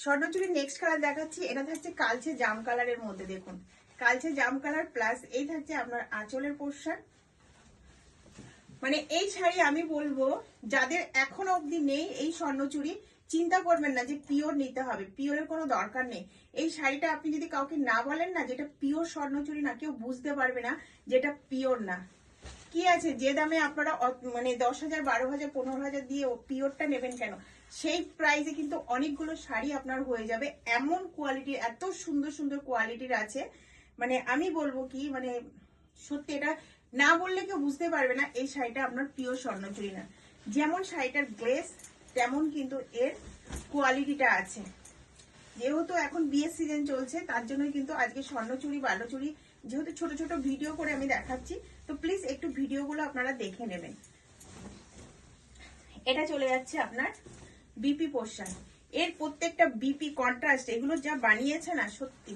স্বর্ণচুরির next colour দেখাচ্ছি। এটা থাকছে কালচে জাম কালারের মধ্যে। দেখুন কালচে জাম কালার প্লাস এই থাকছে আপনার আঁচলের পোর্শন। মানে এই শাড়ি আমি বলবো যাদের এখনো অবধি নেই এই স্বর্ণচুরি, চিন্তা করবেন না যে পিওর নিতে হবে, পিওরের কোনো দরকার নেই। এই শাড়িটা আপনি যদি কাউকে না বলেন না যেটা পিওর স্বর্ণচুরি না, কেউ বুঝতে পারবে না যেটা পিওর না। কি আছে যে দামে আপনারা মানে 10,000, 12,000, 15,000 দিয়ে পিওরটা নেবেন কেন, সেই প্রাইসে কিন্তু অনেকগুলো শাড়ি আপনার হয়ে যাবে। এমন কোয়ালিটির, এত সুন্দর সুন্দর কোয়ালিটির আছে, মানে আমি বলবো কি, মানে সত্যি এটা না বললে কেউ বুঝতে পারবে না এই শাড়িটা আপনার পিওর স্বর্ণচুরি না। যেমন শাড়িটার গ্লেস তেমন কিন্তু এর কোয়ালিটিটা আছে। যেহেতু এখন বিয়ের সিজন চলছে তার জন্যই কিন্তু আজকে স্বর্ণচুরি বালুচুরি যেহেতু ছোট ছোট ভিডিও করে আমি দেখাচ্ছি, তো প্লিজ একটু ভিডিওগুলো আপনারা দেখে নেবেন। এটা চলে যাচ্ছে আপনার বিপি পোর্শন। এর প্রত্যেকটা বিপি কন্ট্রাস্ট, এগুলো যা বানিয়েছে না সত্যি।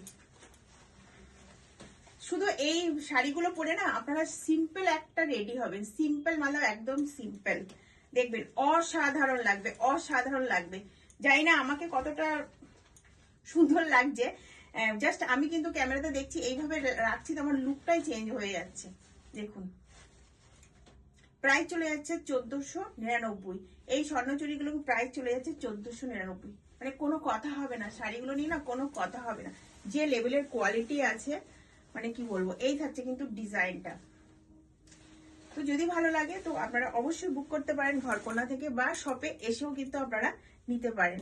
শুধু এই শাড়িগুলো পরে না আপনারা সিম্পল একটা রেডি হবেন, সিম্পল মানে একদম সিম্পল, দেখবেন অসাধারণ লাগবে, অসাধারণ লাগবে। জানি না আমাকে কতটা সুন্দর লাগছে, জাস্ট আমি কিন্তু ক্যামেরাতে দেখছি এইভাবে রাখছি তো আমার লুকটাই চেঞ্জ হয়ে যাচ্ছে। দেখুন প্রাইস চলে যাচ্ছে 1499। এই স্বর্ণচুরিগুলো প্রাইস চলে যাচ্ছে 1499। মানে কোনো কথা হবে না, শাড়িগুলো নিয়ে না কোনো কথা হবে না, যে লেভেলের কোয়ালিটি আছে মানে কি বলবো। এই থাকছে কিন্তু ডিজাইনটা। তো যদি ভালো লাগে তো আপনারা অবশ্যই বুক করতে পারেন ঘরকন্যা থেকে, বা শপে এসেও কিন্তু আপনারা নিতে পারেন।